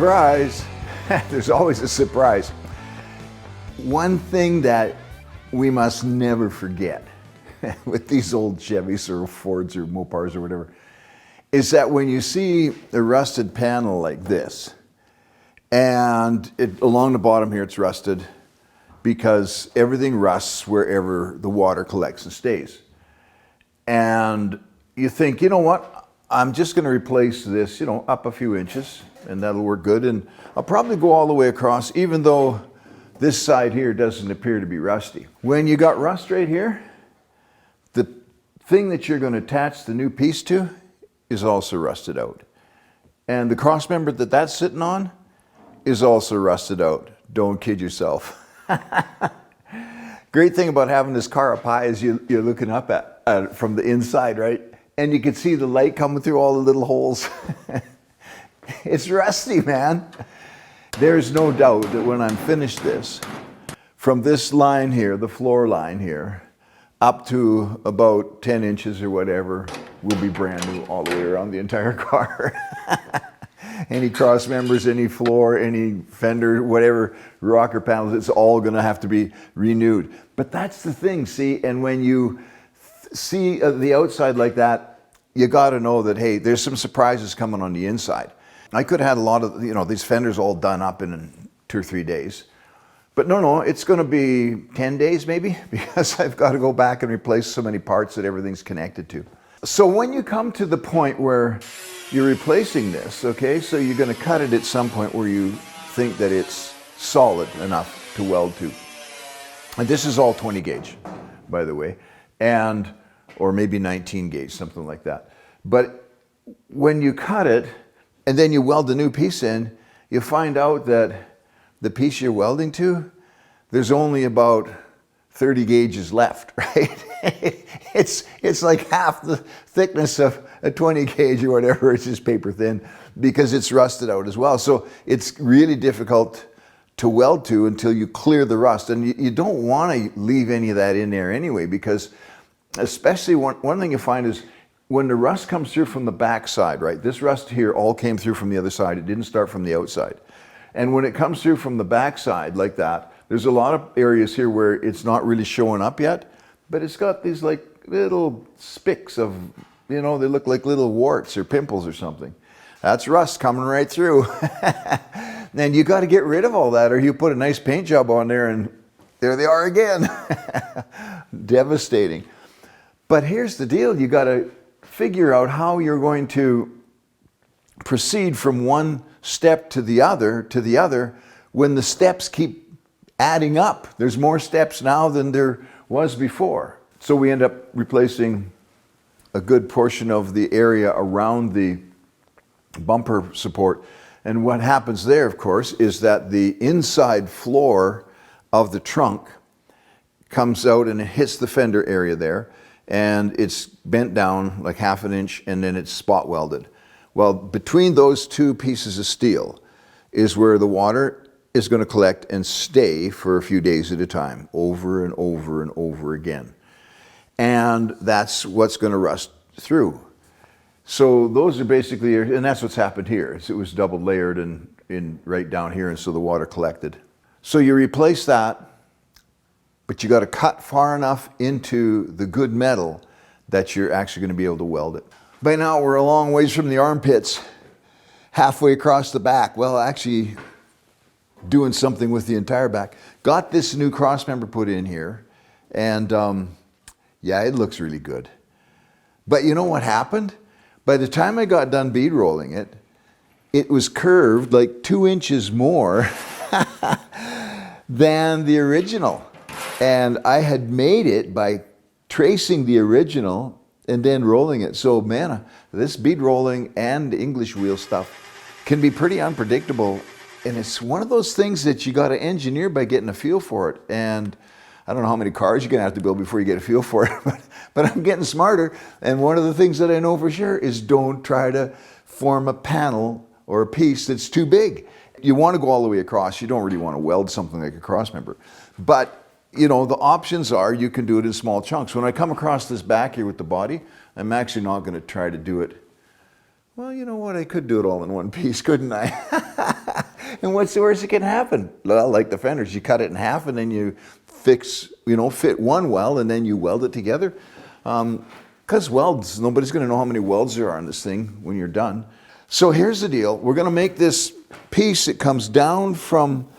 Surprise! There's always a surprise. One thing that we must never forget with these old Chevys or Fords or Mopars or whatever is that when you see a rusted panel like this, and along the bottom here it's rusted because everything rusts wherever the water collects and stays. And you think, you know what, I'm just going to replace this, up a few inches, and that'll work good. And I'll probably go all the way across, even though this side here doesn't appear to be rusty. When you got rust right here, the thing that you're going to attach the new piece to is also rusted out. And the cross member that's sitting on is also rusted out. Don't kid yourself. Great thing about having this car up high is you're looking up at it from the inside, right? And you can see the light coming through all the little holes. It's rusty, man. There's no doubt that when I'm finished this, from this line here, the floor line here, up to about 10 inches or whatever, will be brand new all the way around the entire car. Any cross members, any floor, any fender, whatever, rocker panels, it's all gonna have to be renewed. But that's the thing, see, and when you see the outside like that, you gotta know that, hey, there's some surprises coming on the inside. I could have had a lot of, these fenders all done up in 2 or 3 days. But no, it's gonna be 10 days maybe, because I've got to go back and replace so many parts that everything's connected to. So when you come to the point where you're replacing this, okay, so you're gonna cut it at some point where you think that it's solid enough to weld to. And this is all 20 gauge, by the way, or maybe 19 gauge, something like that. But when you cut it, and then you weld the new piece in, you find out that the piece you're welding to, there's only about 30 gauges left, right? It's like half the thickness of a 20 gauge or whatever, it's just paper thin, because it's rusted out as well. So it's really difficult to weld to until you clear the rust. And you don't want to leave any of that in there anyway, because especially one thing you find is when the rust comes through from the back side, right? This rust here all came through from the other side. It didn't start from the outside. And when it comes through from the back side like that, there's a lot of areas here where it's not really showing up yet, but it's got these like little spicks of, they look like little warts or pimples or something. That's rust coming right through. And you got to get rid of all that, or you put a nice paint job on there and there they are again. Devastating. But here's the deal, you got to figure out how you're going to proceed from one step to the other when the steps keep adding up. There's more steps now than there was before. So we end up replacing a good portion of the area around the bumper support. And what happens there, of course, is that the inside floor of the trunk comes out and it hits the fender area there, and it's bent down like 1/2 inch, and then it's spot welded. Well, between those two pieces of steel is where the water is going to collect and stay for a few days at a time, over and over and over again. And that's what's going to rust through. So those are basically, and that's what's happened here. It was double layered and right down here, and so the water collected. So you replace that, but you got to cut far enough into the good metal that you're actually going to be able to weld it. By now we're a long ways from the armpits, halfway across the back. Well, actually doing something with the entire back. Got this new cross member put in here, and yeah, it looks really good. But you know what happened? By the time I got done bead rolling it, it was curved like 2 inches more than the original. And I had made it by tracing the original and then rolling it. So man, this bead rolling and English wheel stuff can be pretty unpredictable. And it's one of those things that you got to engineer by getting a feel for it. And I don't know how many cars you're going to have to build before you get a feel for it, but I'm getting smarter. And one of the things that I know for sure is don't try to form a panel or a piece that's too big. You want to go all the way across. You don't really want to weld something like a cross member. But the options are you can do it in small chunks. When I come across this back here with the body, I'm actually not going to try to do it. Well, you know what? I could do it all in one piece, couldn't I? And what's the worst that can happen? Well, like the fenders, you cut it in half and then you fix, fit one weld and then you weld it together. Because welds, nobody's going to know how many welds there are on this thing when you're done. So here's the deal. We're going to make this piece that comes down from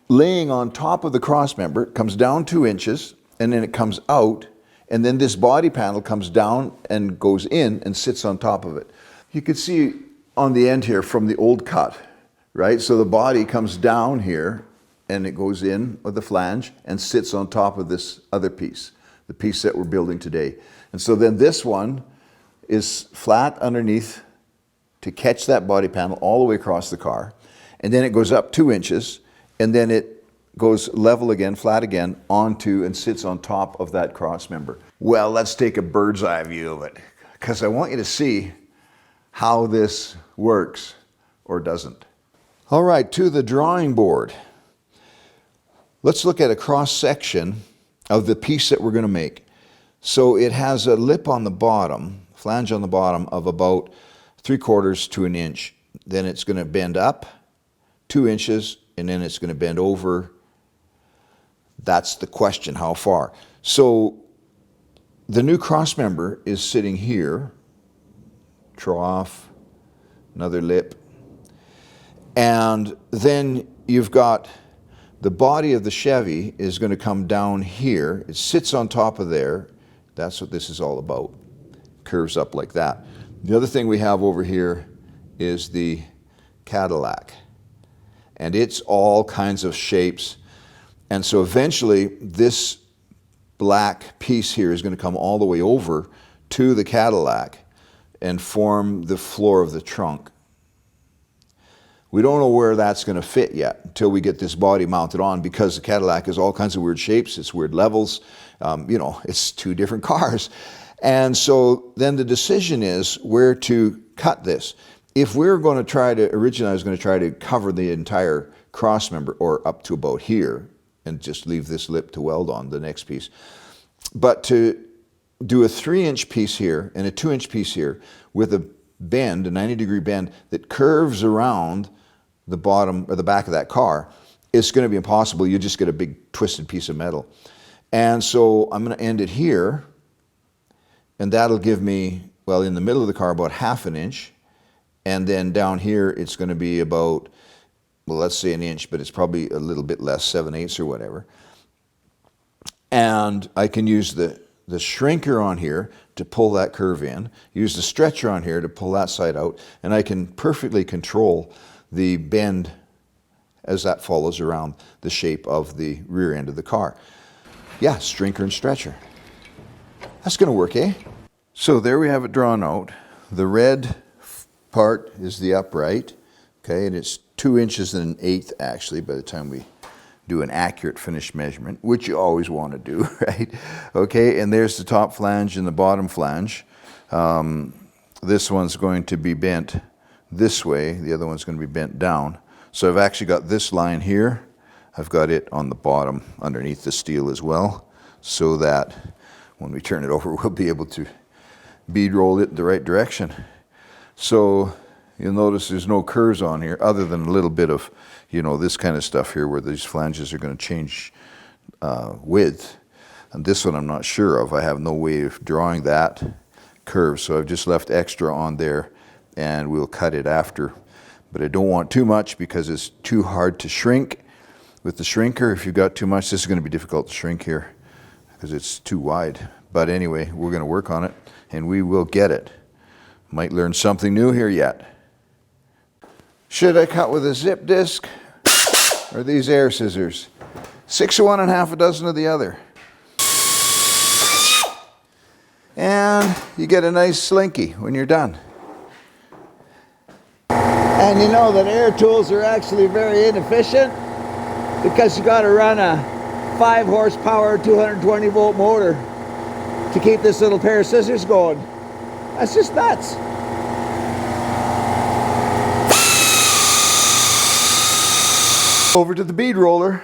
laying on top of the cross member. It comes down 2 inches and then it comes out. And then this body panel comes down and goes in and sits on top of it. You can see on the end here from the old cut, right? So the body comes down here and it goes in with the flange and sits on top of this other piece, the piece that we're building today. And so then this one is flat underneath to catch that body panel all the way across the car. And then it goes up 2 inches and then it goes level again, flat again, onto and sits on top of that cross member. Well, let's take a bird's eye view of it because I want you to see how this works or doesn't. All right, to the drawing board. Let's look at a cross section of the piece that we're going to make. So it has a lip on the bottom, flange on the bottom of about 3/4 to an inch. Then it's going to bend up 2 inches and then it's going to bend over. That's the question, how far? So the new cross member is sitting here, trough, another lip, and then you've got the body of the Chevy is going to come down here. It sits on top of there. That's what this is all about. Curves up like that. The other thing we have over here is the Cadillac, and it's all kinds of shapes. And so eventually this black piece here is going to come all the way over to the Cadillac and form the floor of the trunk. We don't know where that's going to fit yet until we get this body mounted on, because the Cadillac has all kinds of weird shapes, it's weird levels, it's 2 different cars. And so then the decision is where to cut this. If we're going to try to, originally I was going to try to cover the entire cross member or up to about here and just leave this lip to weld on the next piece. But to do a 3-inch piece here and a 2-inch piece here with a bend, a 90-degree bend that curves around the bottom or the back of that car, it's going to be impossible. You just get a big twisted piece of metal. And so I'm going to end it here, and that'll give me, well, in the middle of the car, about 1/2 inch. And then down here, it's going to be about, well, let's say 1 inch, but it's probably a little bit less, 7/8 or whatever. And I can use the shrinker on here to pull that curve in, use the stretcher on here to pull that side out, and I can perfectly control the bend as that follows around the shape of the rear end of the car. Yeah, shrinker and stretcher. That's going to work, eh? So there we have it drawn out. The red part is the upright, okay, and it's 2 inches and 1/8 actually by the time we do an accurate finish measurement, which you always want to do, right? Okay, and there's the top flange and the bottom flange. This one's going to be bent this way, the other one's going to be bent down. So I've actually got this line here, I've got it on the bottom underneath the steel as well, so that when we turn it over, we'll be able to bead roll it in the right direction. So you'll notice there's no curves on here other than a little bit of, this kind of stuff here where these flanges are going to change width. And this one I'm not sure of. I have no way of drawing that curve, so I've just left extra on there and we'll cut it after. But I don't want too much because it's too hard to shrink. With the shrinker, if you've got too much, this is going to be difficult to shrink here because it's too wide. But anyway, we're going to work on it and we will get it. Might learn something new here yet. Should I cut with a zip disc or these air scissors? 6 of one and half a dozen of the other. And you get a nice slinky when you're done. And you know that air tools are actually very inefficient because you got to run a 5 horsepower, 220 volt motor to keep this little pair of scissors going. That's just nuts. Over to the bead roller.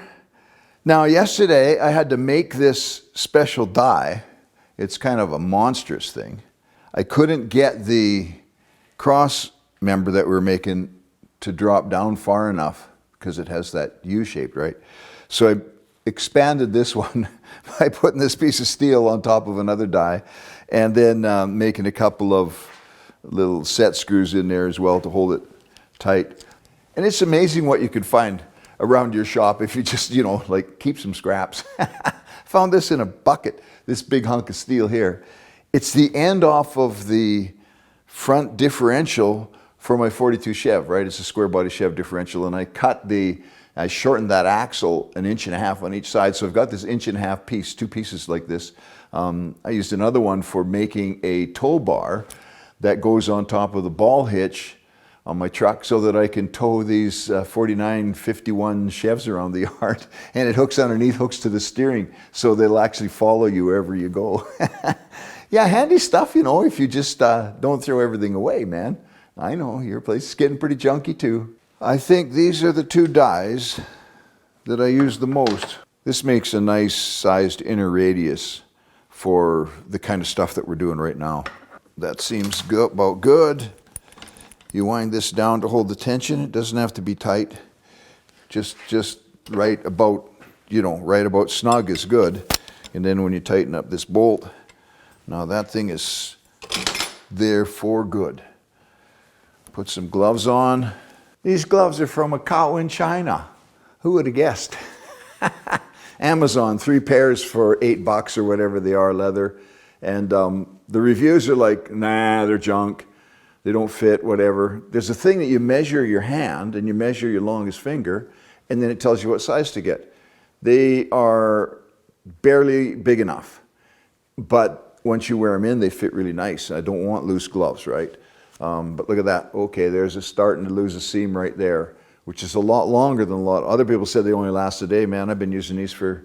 Now yesterday I had to make this special die. It's kind of a monstrous thing. I couldn't get the cross member that we were making to drop down far enough because it has that U-shaped, right? So I expanded this one by putting this piece of steel on top of another die, and then making a couple of little set screws in there as well to hold it tight. And it's amazing what you can find around your shop if you just, you know, like keep some scraps. Found this in a bucket, this big hunk of steel here. It's the end off of the front differential for my 42 Chev, right? It's a square body Chev differential, and I shortened that axle 1.5 inches on each side. So I've got this 1.5 inch piece, two pieces like this. I used another one for making a tow bar that goes on top of the ball hitch on my truck so that I can tow these 49, 51 Chevs around the yard, and it hooks underneath, hooks to the steering, so they'll actually follow you wherever you go. Yeah, handy stuff, you know, if you just don't throw everything away, man. I know, your place is getting pretty junky too. I think these are the two dies that I use the most. This makes a nice sized inner radius for the kind of stuff that we're doing right now. That seems good, about good. You wind this down to hold the tension. It doesn't have to be tight. Just right about, you know, right about snug is good. And then when you tighten up this bolt, now that thing is there for good. Put some gloves on. These gloves are from a cow in China. Who would have guessed? Amazon, 3 pairs for $8 or whatever they are, leather. And the reviews are like, nah, they're junk. They don't fit, whatever. There's a thing that you measure your hand and you measure your longest finger, and then it tells you what size to get. They are barely big enough, but once you wear them in, they fit really nice. I don't want loose gloves, right? But look at that. Okay, there's a starting to lose a seam right there, which is a lot longer than a lot. Other people said they only last a day. Man, I've been using these for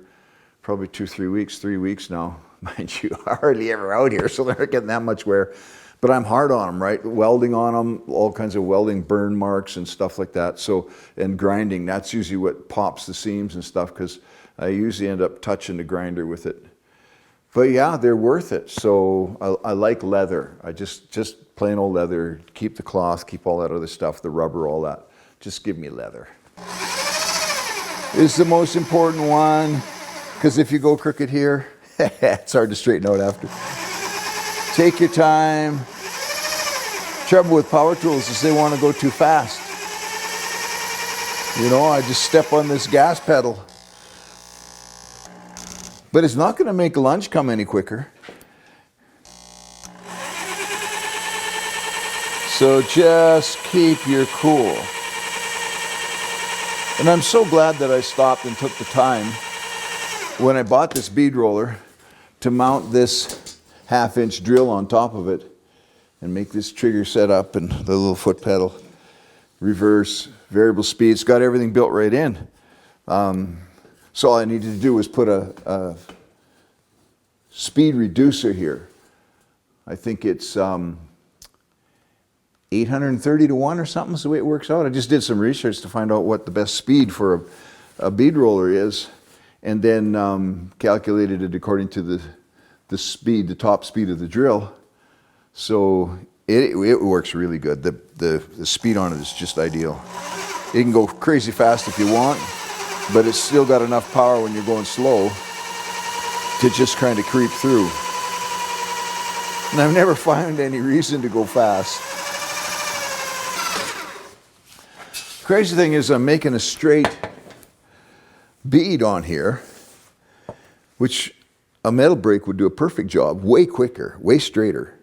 probably 3 weeks now. Mind you, I'm hardly ever out here, so they're not getting that much wear. But I'm hard on them, right? Welding on them, all kinds of welding burn marks and stuff like that. So, and grinding, that's usually what pops the seams and stuff, because I usually end up touching the grinder with it. But yeah, they're worth it. So I like leather. I just plain old leather. Keep the cloth, keep all that other stuff, the rubber, all that. Just give me leather. This is the most important one, because if you go crooked here, it's hard to straighten out after. Take your time. Trouble with power tools is they want to go too fast. You know, I just step on this gas pedal. But it's not going to make a lunch come any quicker. So just keep your cool. And I'm so glad that I stopped and took the time when I bought this bead roller to mount this 1/2 inch drill on top of it and make this trigger set up and the little foot pedal, reverse, variable speed. It's got everything built right in. So all I needed to do was put a speed reducer here. I think it's 830 to 1 or something is the way it works out. I just did some research to find out what the best speed for a bead roller is, and then calculated it according to the speed, the top speed of the drill. So it works really good. The speed on it is just ideal. You can go crazy fast if you want, but it's still got enough power when you're going slow to just kind of creep through. And I've never found any reason to go fast. Crazy thing is I'm making a straight bead on here, which a metal brake would do a perfect job, way quicker, way straighter.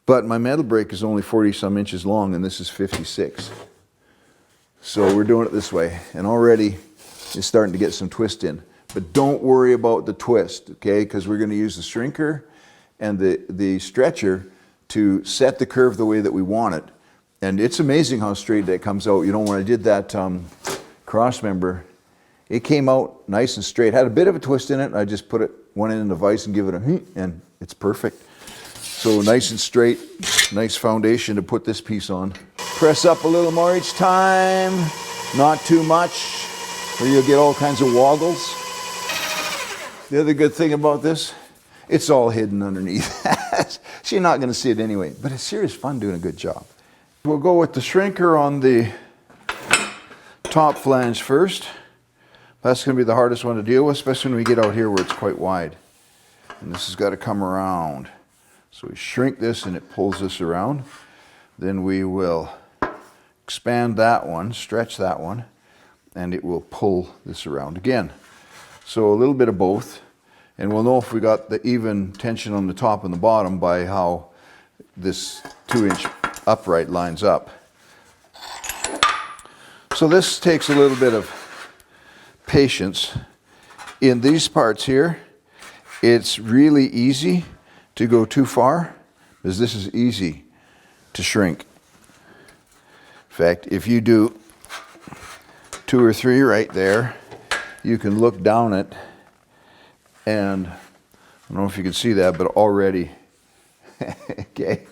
But my metal brake is only 40 some inches long and this is 56. So we're doing it this way, and already it's starting to get some twist in. But don't worry about the twist, okay? Because we're going to use the shrinker and the stretcher to set the curve the way that we want it. And it's amazing how straight that comes out. You know, when I did that cross member, it came out nice and straight. Had a bit of a twist in it. I just put one end in the vise and give it a hit, and it's perfect. So nice and straight, nice foundation to put this piece on. Press up a little more each time, not too much, or you'll get all kinds of woggles. The other good thing about this, it's all hidden underneath. So you're not going to see it anyway, but it's serious fun doing a good job. We'll go with the shrinker on the top flange first. That's going to be the hardest one to deal with, especially when we get out here where it's quite wide. And this has got to come around. So we shrink this and it pulls this around. Then we will expand that one, stretch that one, and it will pull this around again. So a little bit of both. And we'll know if we got the even tension on the top and the bottom by how this 2-inch upright lines up. So this takes a little bit of patience. In these parts here, it's really easy to go too far because this is easy to shrink. In fact, if you do 2 or 3 right there, you can look down it and I don't know if you can see that, but already, okay.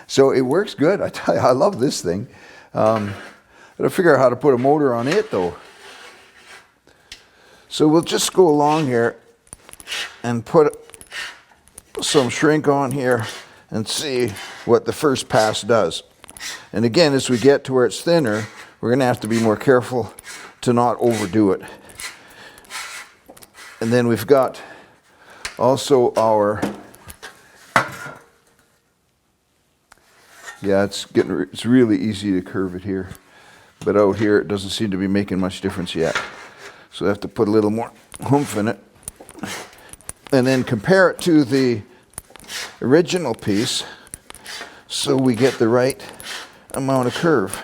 So it works good. I tell you, I love this thing. Gotta figure out how to put a motor on it though. So we'll just go along here and put some shrink on here and see what the first pass does. And again, as we get to where it's thinner, we're going to have to be more careful to not overdo it. And then we've got also our, yeah, it's really easy to curve it here. But out here, it doesn't seem to be making much difference yet. So I have to put a little more oomph in it. And then compare it to the original piece so we get the right amount of curve.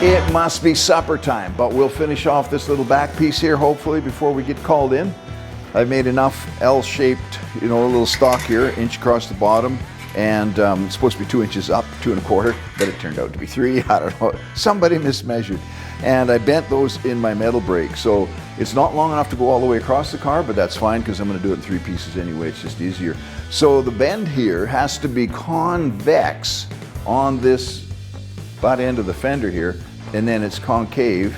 It must be supper time, but we'll finish off this little back piece here hopefully before we get called in. I've made enough L-shaped, a little stock here, inch across the bottom, and it's supposed to be 2 inches up, 2 1/4, but it turned out to be 3. I don't know. Somebody mismeasured. And I bent those in my metal brake, so it's not long enough to go all the way across the car, but that's fine because I'm going to do it in 3 pieces anyway. It's just easier. So the bend here has to be convex on this butt end of the fender here, and then it's concave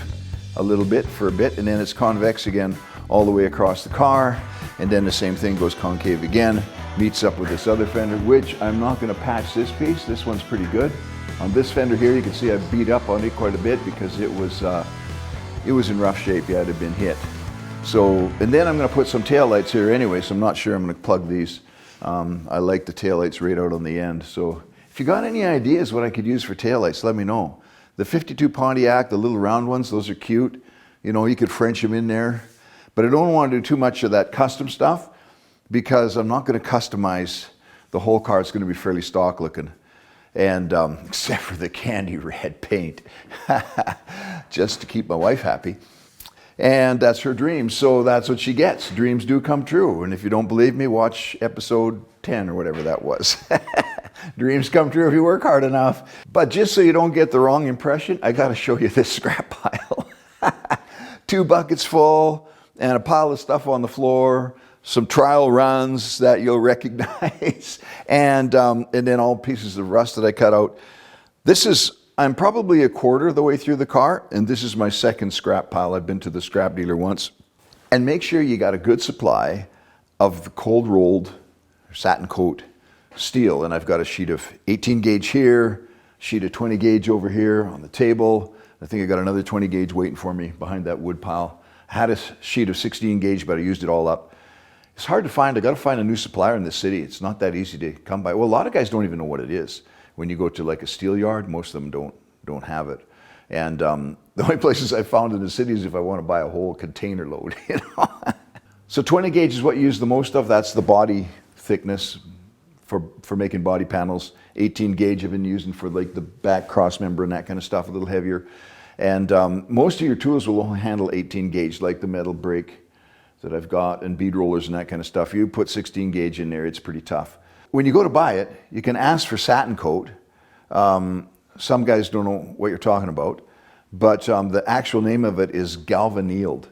a little bit for a bit, and then it's convex again all the way across the car, and then the same thing goes concave again, meets up with this other fender, which I'm not going to patch this piece. This one's pretty good. On this fender here, you can see I beat up on it quite a bit because it was in rough shape. Yeah, it had been hit. So, and then I'm going to put some taillights here anyway, so I'm not sure I'm going to plug these. I like the taillights right out on the end. So if you got any ideas what I could use for taillights, let me know. The 52 Pontiac, the little round ones, those are cute. You could French them in there. But I don't want to do too much of that custom stuff because I'm not going to customize the whole car. It's going to be fairly stock looking. And except for the candy red paint, just to keep my wife happy. And that's her dream, so that's what she gets. Dreams do come true. And if you don't believe me, watch episode 10 or whatever that was. Dreams come true if you work hard enough. But just so you don't get the wrong impression, I got to show you this scrap pile. 2 buckets full and a pile of stuff on the floor, some trial runs that you'll recognize, and then all pieces of rust that I cut out. I'm probably 1/4 of the way through the car, and this is my second scrap pile. I've been to the scrap dealer once. And make sure you got a good supply of the cold rolled satin coat steel. And I've got a sheet of 18 gauge here, sheet of 20 gauge over here on the table. I think I got another 20 gauge waiting for me behind that wood pile. I had a sheet of 16 gauge, but I used it all up. It's hard to find. I got to find a new supplier in this city. It's not that easy to come by. Well, a lot of guys don't even know what it is. When you go to like a steel yard, most of them don't have it. And the only places I found in the city is if I want to buy a whole container load. So 20 gauge is what you use the most of. That's the body thickness for making body panels. 18 gauge I've been using for like the back cross member and that kind of stuff, a little heavier. And most of your tools will only handle 18 gauge, like the metal brake that I've got and bead rollers and that kind of stuff. You put 16 gauge in there, it's pretty tough. When you go to buy it, you can ask for satin coat. Some guys don't know what you're talking about, but the actual name of it is galvannealed.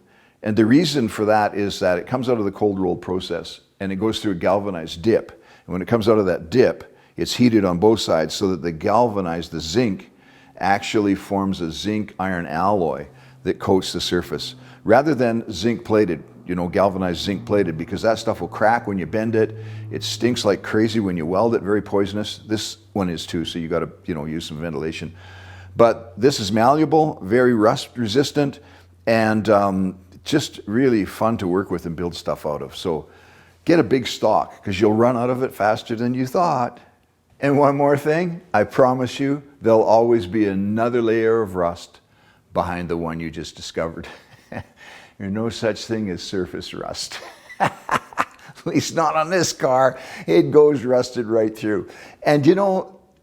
And the reason for that is that it comes out of the cold rolled process and it goes through a galvanized dip. And when it comes out of that dip, it's heated on both sides so that the zinc actually forms a zinc iron alloy that coats the surface rather than zinc plated, galvanized zinc plated, because that stuff will crack when you bend it. It stinks like crazy when you weld it, very poisonous. This one is too, so you got to, use some ventilation. But this is malleable, very rust resistant, and just really fun to work with and build stuff out of. So get a big stock because you'll run out of it faster than you thought. And one more thing, I promise you, there'll always be another layer of rust behind the one you just discovered. There's no such thing as surface rust. At least not on this car. It goes rusted right through. And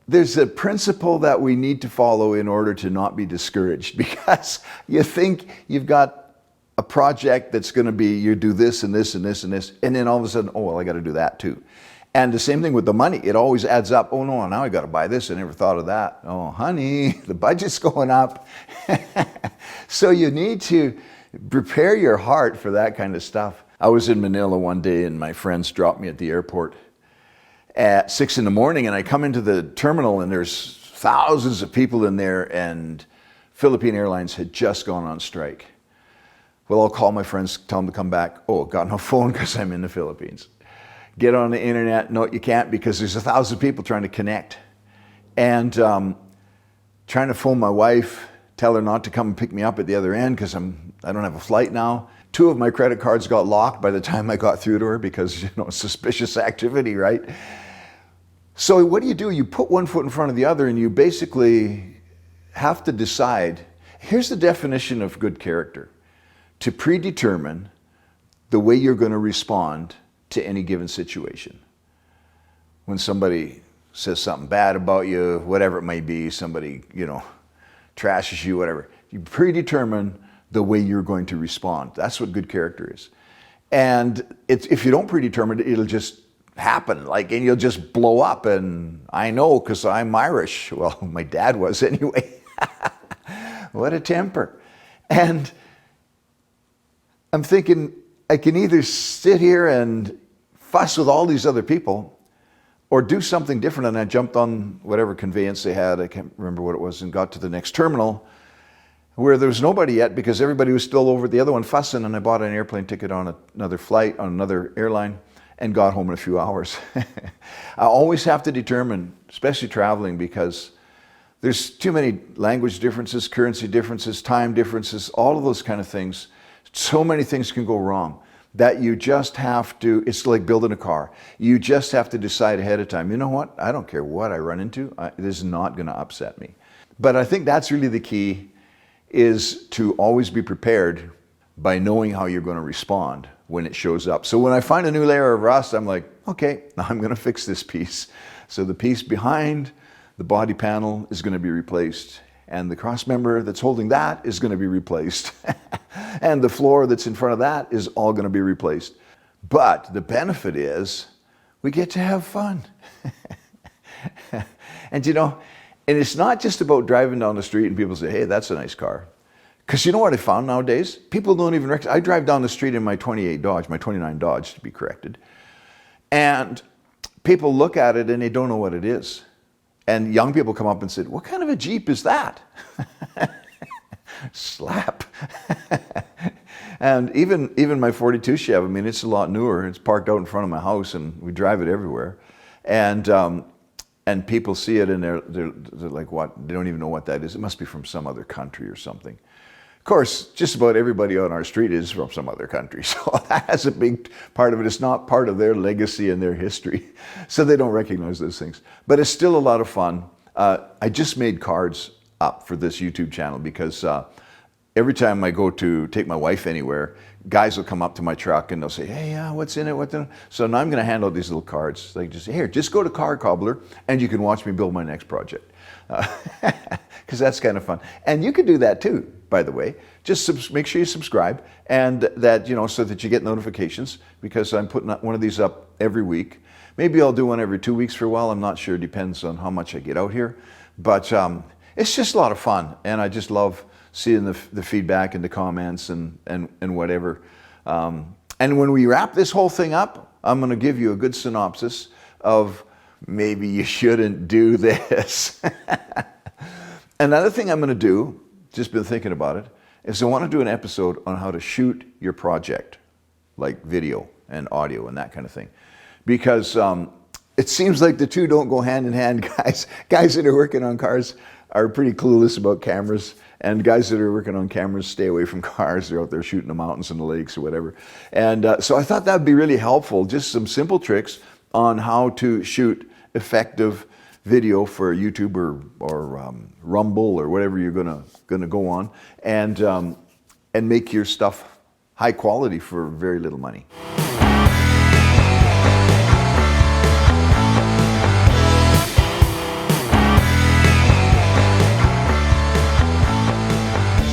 there's a principle that we need to follow in order to not be discouraged, because you think you've got a project that's going to be, you do this and this and this and this, and then all of a sudden, oh, well, I got to do that too. And the same thing with the money. It always adds up. Oh no, now I got to buy this. I never thought of that. Oh, honey, the budget's going up. So you need to prepare your heart for that kind of stuff. I was in Manila one day and my friends dropped me at the airport at 6 a.m, and I come into the terminal and there's thousands of people in there, and Philippine Airlines had just gone on strike. Well, I'll call my friends, tell them to come back. Oh, got no phone because I'm in the Philippines. Get on the internet. No, you can't, because there's 1,000 people trying to connect. And trying to phone my wife, tell her not to come and pick me up at the other end because I don't have a flight now. 2 of my credit cards got locked by the time I got through to her because, suspicious activity, right? So what do? You put one foot in front of the other and you basically have to decide. Here's the definition of good character: to predetermine the way you're going to respond to any given situation. When somebody says something bad about you, whatever it may be, somebody, trashes you, whatever, you predetermine the way you're going to respond. That's what good character is. And if you don't predetermine it, it'll just happen, and you'll just blow up. And I know, because I'm Irish. Well, my dad was anyway. What a temper. And I'm thinking, I can either sit here and fuss with all these other people or do something different. And I jumped on whatever conveyance they had, I can't remember what it was, and got to the next terminal where there was nobody yet because everybody was still over at the other one fussing. And I bought an airplane ticket on another flight, on another airline, and got home in a few hours. I always have to determine, especially traveling, because there's too many language differences, currency differences, time differences, all of those kind of things. So many things can go wrong that you just have to, it's like building a car. You just have to decide ahead of time, you know what, I don't care what I run into, this is not going to upset me. But I think that's really the key, is to always be prepared by knowing how you're going to respond when it shows up. So when I find a new layer of rust, I'm like, okay, now I'm going to fix this piece. So the piece behind the body panel is going to be replaced, and the cross member that's holding that is going to be replaced. And the floor that's in front of that is all going to be replaced. But the benefit is we get to have fun. And and it's not just about driving down the street and people say, hey, that's a nice car. Because you know what I found nowadays? People don't even recognize. I drive down the street in my 29 Dodge to be corrected. And people look at it and they don't know what it is. And young people come up and say, what kind of a Jeep is that? Slap. And even my 42 Chev, it's a lot newer. It's parked out in front of my house and we drive it everywhere. And people see it and they're like, what? They don't even know what that is. It must be from some other country or something. Of course, just about everybody on our street is from some other country. So that has a big part of it. It's not part of their legacy and their history. So they don't recognize those things. But it's still a lot of fun. I just made cards up for this YouTube channel because every time I go to take my wife anywhere, guys will come up to my truck and they'll say, hey, what's in it? So now I'm going to hand out these little cards. Like, just here, just go to Car Cobbler and you can watch me build my next project. Because that's kind of fun. And you can do that too, by the way. Just make sure you subscribe, and that, so that you get notifications, because I'm putting one of these up every week. Maybe I'll do one every 2 weeks for a while. I'm not sure. It depends on how much I get out here. But it's just a lot of fun, and I just love seeing the feedback and the comments and whatever. And when we wrap this whole thing up, I'm going to give you a good synopsis of maybe you shouldn't do this. Another thing I'm going to do, just been thinking about it, is I want to do an episode on how to shoot your project, like video and audio and that kind of thing. Because it seems like the two don't go hand in hand, guys. Guys that are working on cars are pretty clueless about cameras, and guys that are working on cameras stay away from cars. They're out there shooting the mountains and the lakes or whatever. And so I thought that'd be really helpful, just some simple tricks on how to shoot effective video for YouTube or Rumble or whatever you're gonna go on, and make your stuff high quality for very little money.